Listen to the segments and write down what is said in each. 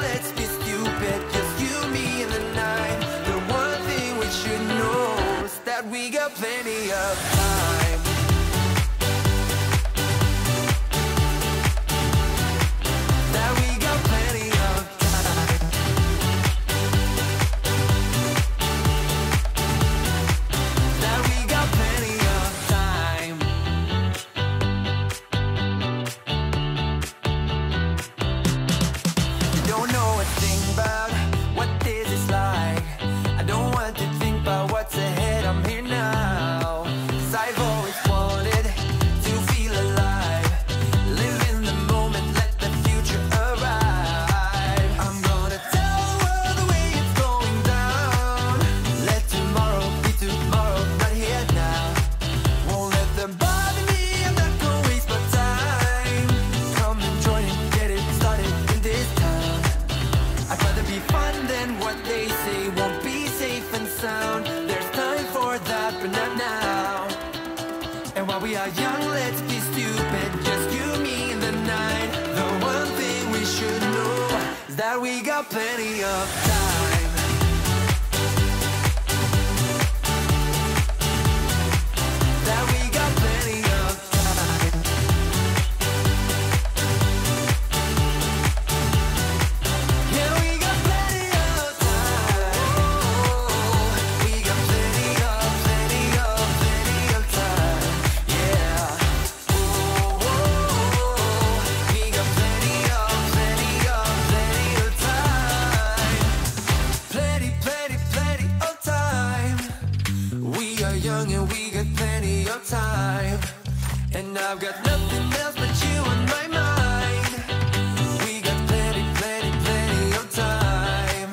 let's be stupid, just you, me, and the night. The one thing we should know is that we got plenty of time. That we got plenty of time. That we got plenty of time. You don't know a thing about what this is like. I don't want to think about what's ahead, I'm here now. 'Cause I've always wanted to feel alive. Live in the moment, let the future arrive. I'm gonna tell the world the way it's going down. Let tomorrow be tomorrow, not here now. Won't let them bother me, I'm not gonna waste my time. Come and join it, get it started in this town. I'd rather be fun than what they say won't be safe and sound. There's time for that, but not now. And while we are young, let's be stupid, just you, me, and the night. The one thing we should know is that we got plenty of time. That we got plenty of time. Yeah, we got plenty of time. We got plenty of time. Yeah. We got plenty of time. Plenty of time. We are young and we got plenty of time. And I've got nothing else but you on my mind. We got plenty of time.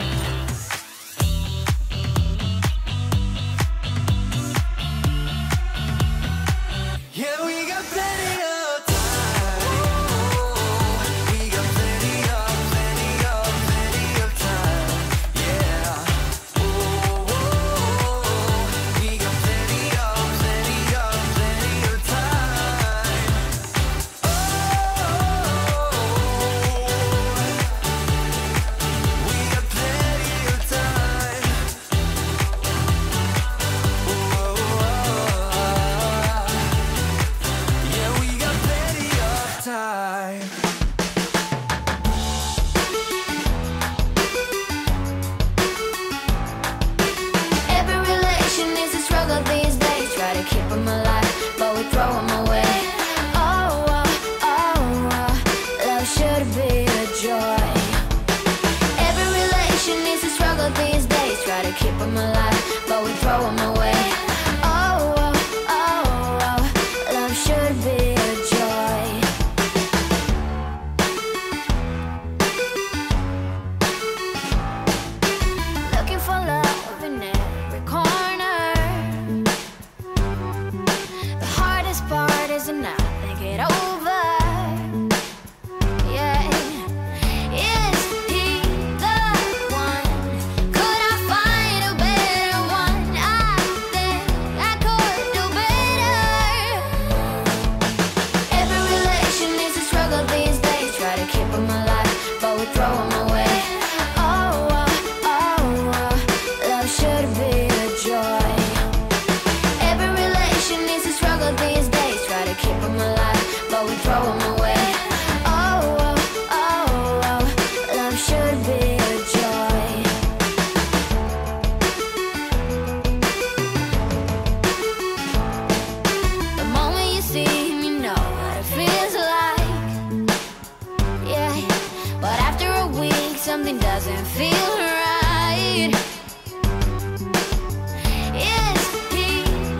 Yeah, we got plenty of time. We got plenty of time. Yeah. We got plenty of time. We got plenty of time. Yeah, we got plenty of time. Every relation is a struggle these days. Try to keep them alive, but we throw them away. Love should be a joy. Every relation is a struggle these days. Try to keep them alive, but we throw them away. Love should be a joy. Looking for love in every corner. The hardest part is to not think it over. Yeah. Is he the one? Could I find a better one? I think I could do better. Every relation is a struggle these days. Try to keep them alive, but we throw them away. Love should be a joy. Every relation is a struggle these days. Try to keep them alive, but we throw them away. Love should be a joy. The moment you see him, you know what it feels like. Yeah, but after a week, something doesn't feel right. Is he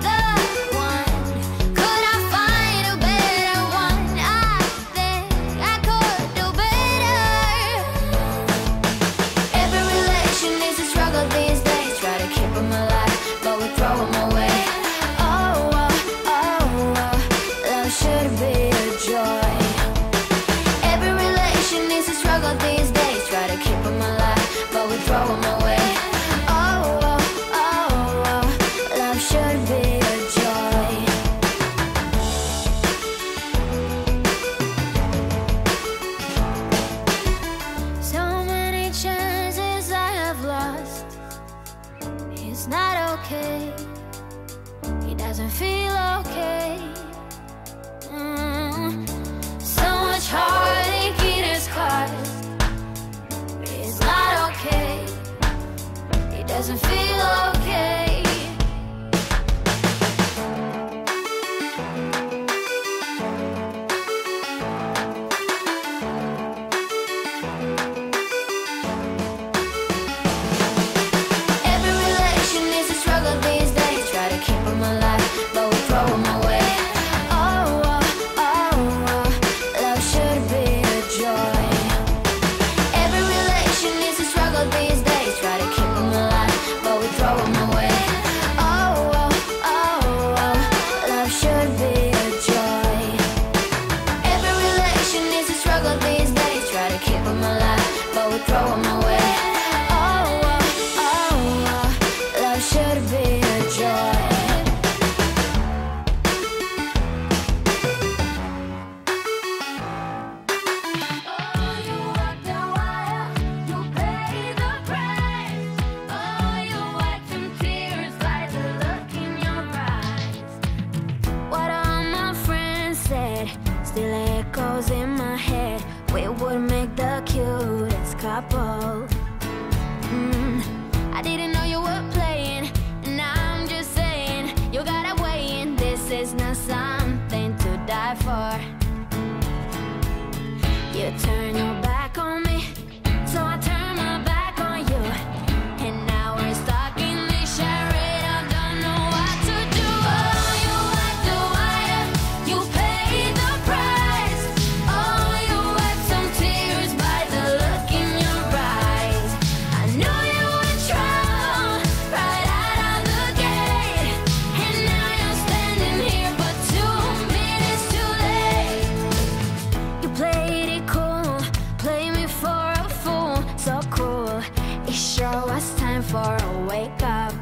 the one? Could I find a better one? I think I could do better. Every relation is a struggle these days. Try to keep them alive, but we throw them away. Love should be a joy. Every relation is a struggle these days. Try to keep them alive, but we throw them away. it's not okay. He doesn't feel okay. So much heartache in his cause. It's not okay. He doesn't feel okay. Still echoes in my head. We would make the cutest couple. I didn't know you were playing, and I'm just saying you gotta weigh in. This is not something to die for. You turn your back on me, so I turn my back on you, and now we're stuck in this charade. I don't know what to do. Oh, you like the wire, you paid the price. Oh, you wiped some tears by the look in your eyes. I knew you would trouble right out of the gate, and now you're standing here, but 2 minutes too late. You played it cool, play me for a fool, so cruel. It sure was time for a wake up.